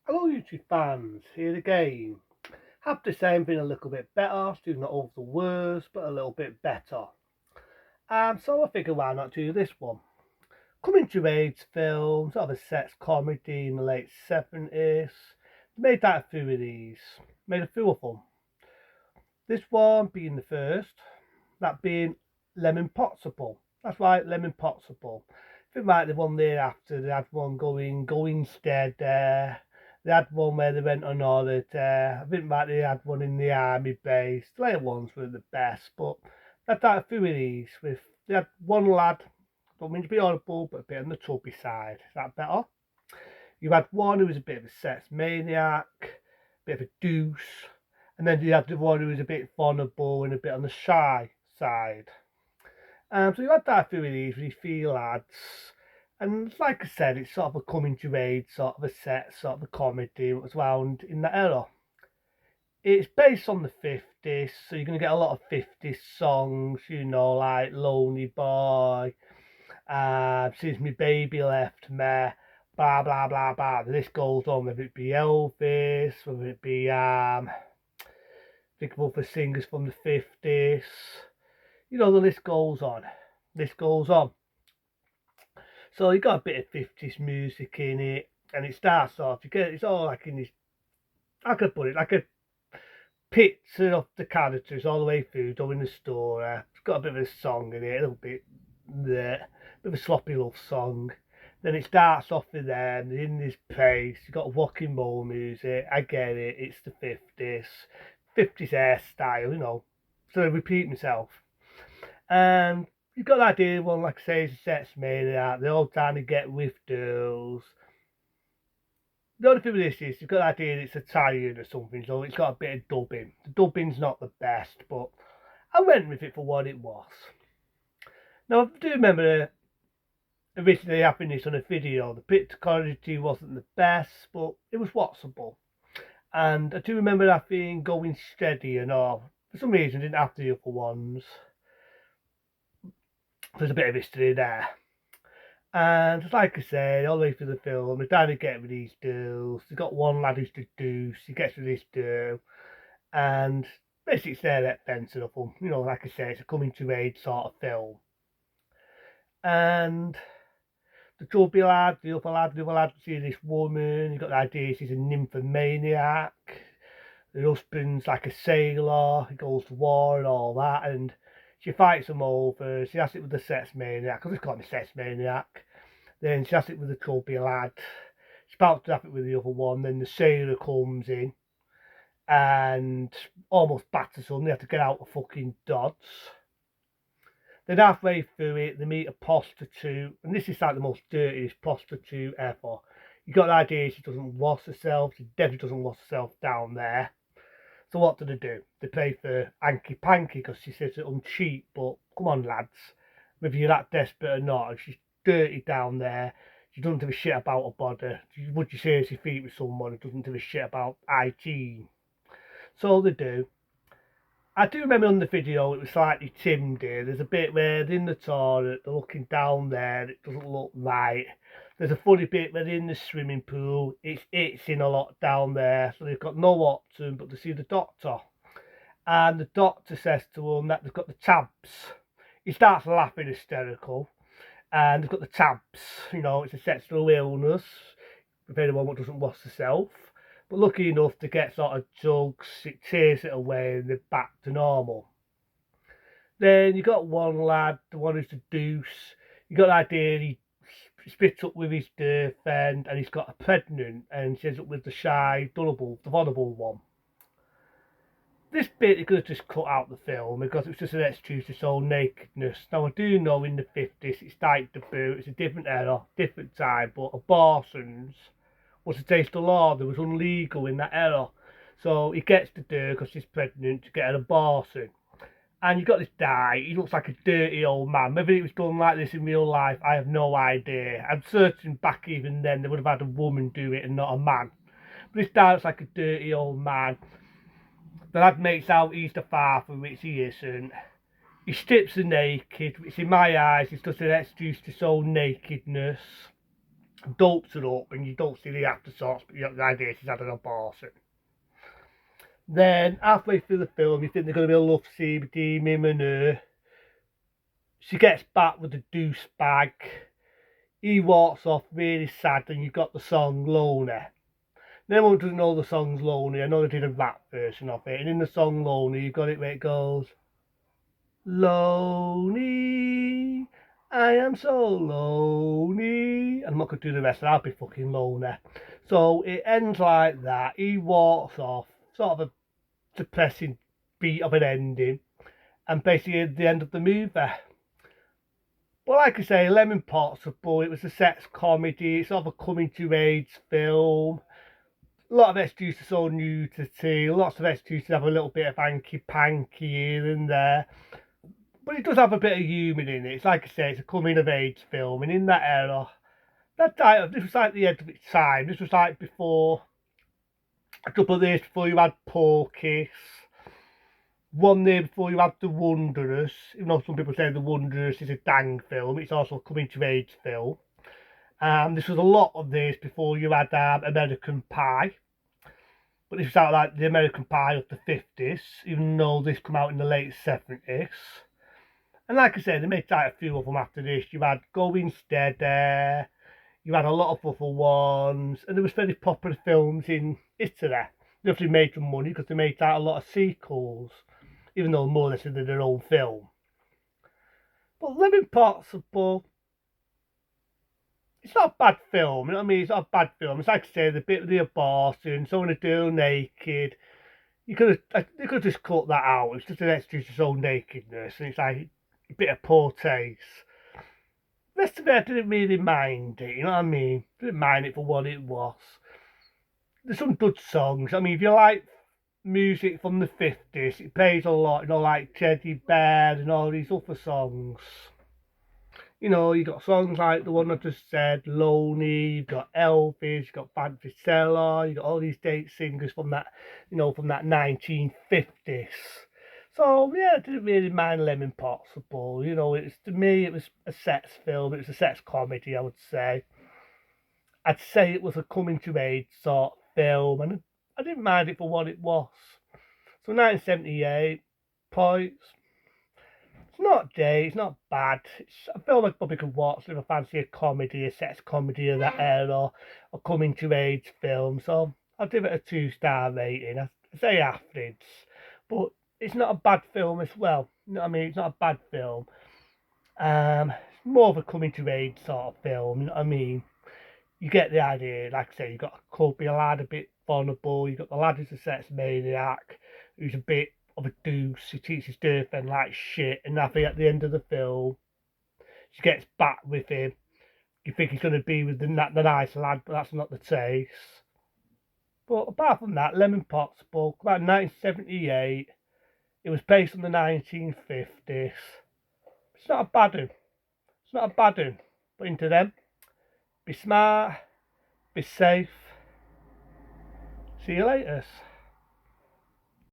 Hello YouTube fans, here again. Have to say I'm been a little bit better, still not over the worst, but a little bit better. So I figured why not do this one. Coming to age film, sort of a sex comedy in the late 70s. Made that a few of these. Made a few of them. This one being the first, that being Lemon Popsicle. That's right, Lemon Popsicle. I think like the one thereafter, they had one going instead there. They had one where they went on holiday. I think like they had one in the army base. The later ones were the best, but they had that a few of these with they had one lad, don't mean to be horrible, but a bit on the chubby side. Is that better? You had one who was a bit of a sex maniac, a bit of a deuce, and then you had the one who was a bit vulnerable and a bit on the shy side. So you had that a few of these with these lads. And like I said, it's sort of a coming to age, sort of a set, sort of a comedy that was around in that era. It's based on the 50s, so you're going to get a lot of 50s songs, like Lonely Boy, Since My Baby Left Me, blah, blah, blah, blah. The list goes on, whether it be Elvis, whether it be, think of other singers from the 50s. The list goes on. List goes on. So you got a bit of 50s music in it, and it starts off, it's all like in this, I could put it, like a picture of the characters all the way through, doing the story. It's got a bit of a song in it, a little bit there, a bit of a sloppy love song. Then it starts off with them in this place. You got walking roll music. I get it. It's the 50s, 50s hairstyle, So I repeat myself. And you've got the idea. One, like I say, is a sex maniac. They're all trying to get with girls. The only thing with this is you've got the idea it's Italian or something, so it's got a bit of dubbing. The dubbing's not the best, but I went with it for what it was. Now, I do remember originally having this on a video. The picture quality wasn't the best, but it was watchable. And I do remember that being going steady and all. For some reason, I didn't have the other ones. There's a bit of history there. And like I said, all the way through the film, they're trying to get with these girls. They've got one lad who's the deuce, he gets with this girl, and basically it's their fencing of them. Like I said, it's a coming to age sort of film. And the chubby lad, the other lad, sees this woman, he's got the idea she's a nymphomaniac. The husband's like a sailor, he goes to war and all that, and she fights him over. She has it with the sex maniac, because he's called him a sex maniac. Then she has it with the chubby lad. She's about to have it with the other one. Then the sailor comes in and almost batters them. They have to get out of fucking Dodds. Then halfway through it, they meet a prostitute. And this is like the most dirtiest prostitute ever. You got the idea she doesn't wash herself. She definitely doesn't wash herself down there. So what do? They pay for hanky panky because she says it cheap. But come on, lads. Whether you're that desperate or not, if she's dirty down there, she doesn't give a shit about her body. Would you seriously feet with someone who doesn't give a shit about hygiene? So they do. I do remember on the video it was slightly timid. There's a bit where they're in the toilet, they're looking down there, it doesn't look right. There's a funny bit where they're in the swimming pool, it's itching a lot down there, so they've got no option but to see the doctor. And the doctor says to them that they've got the tabs. He starts laughing hysterical, and they've got the tabs. It's a sexual illness with anyone that doesn't wash herself. But lucky enough to get sort of drugs, it tears it away and they're back to normal. Then you got one lad, the one who's the deuce. You got the idea he splits up with his girlfriend and he's got a pregnant and she ends up with the shy, the vulnerable one. This bit you could have just cut out the film because it's just an excuse to show nakedness. Now I do know in the 50s it's like the boot, it's a different era, different time, but abortions was against the law. It was illegal in that era. So he gets to do because she's pregnant to get an abortion. And you got this guy, he looks like a dirty old man. Maybe it was done like this in real life, I have no idea. I'm certain back even then they would have had a woman do it and not a man. But this guy looks like a dirty old man. The lad makes out he's the father, which he isn't. He strips her naked, which in my eyes is just an excuse to show nakedness. dopes her up and you don't see the afterthoughts, but you got the idea she's had an abortion. Then halfway through the film, you think there's going to be a love scene between him and her. She gets back with the deuce bag. He walks off really sad, and you've got the song Lonely. No one doesn't know the song's Lonely. I know they did a rap version of it, and in the song Lonely, you've got it where it goes, Lonely, I am so lonely. I'm not going to do the rest, I'll be fucking lonely. So it ends like that. He walks off, sort of a depressing beat of an ending, and basically at the end of the movie. But like I say, Lemon Popsicle, it was a sex comedy, it's sort of a coming to age film. A lot of excuses on nudity, lots of excuses have a little bit of hanky panky here and there. But it does have a bit of humour in it. It's like I say, it's a coming of age film, and in that era, this was like the end of its time. This was like before, a couple of years before you had Porky's, 1 year before you had The Wanderers. Even though some people say The Wanderers is a dang film, it's also a coming to age film. This was a lot of this before you had American Pie. But this was out like the American Pie of the 50s, even though this came out in the late 70s. And like I said, they made quite a few of them after this. You had Going Steady, you had a lot of other ones, and there was very popular films in Italy. They obviously made some money because they made out a lot of sequels, even though more or less they did their own film. But Lemon Popsicle, it's not a bad film, you know what I mean? It's not a bad film. It's like I say, the bit with the abortion, showing a girl naked. They could have just cut that out. It's just an extra to show nakedness, and it's like a bit of poor taste. The rest of it, I didn't really mind it, you know what I mean? Didn't mind it for what it was. There's some good songs. I mean, if you like music from the 50s, it plays a lot, you know, like Teddy Bear and all these other songs. You know, you got songs like the one I just said, Lonely, you've got Elvis, you've got Fantasella, you've got all these date singers from that, you know, from that 1950s. So, yeah, I didn't really mind Lemon Popsicle. You know, to me, it was a sex film, it was a sex comedy, I would say. I'd say it was a coming to age sort of film, and I didn't mind it for what it was. So, 1978, points. It's not gay, it's not bad. It's a film I probably could watch if I fancy a comedy, a sex comedy of that era, or coming to age film. So I'll give it a 2-star rating. I say average, but it's not a bad film as well. You know what I mean? It's not a bad film. It's more of a coming to age sort of film. You know what I mean? You get the idea. Like I say, you got a clubby lad, a bit vulnerable. You got the lad who's a sex maniac, who's a bit of a deuce. He treats his girlfriend like shit, and I think at the end of the film, she gets back with him. You think he's going to be with the nice lad, but that's not the case. But apart from that, Lemon Popsicle, about 1978. It was based on the 1950s. It's not a bad one. It's not a bad one. But into them, be smart, be safe. See you later.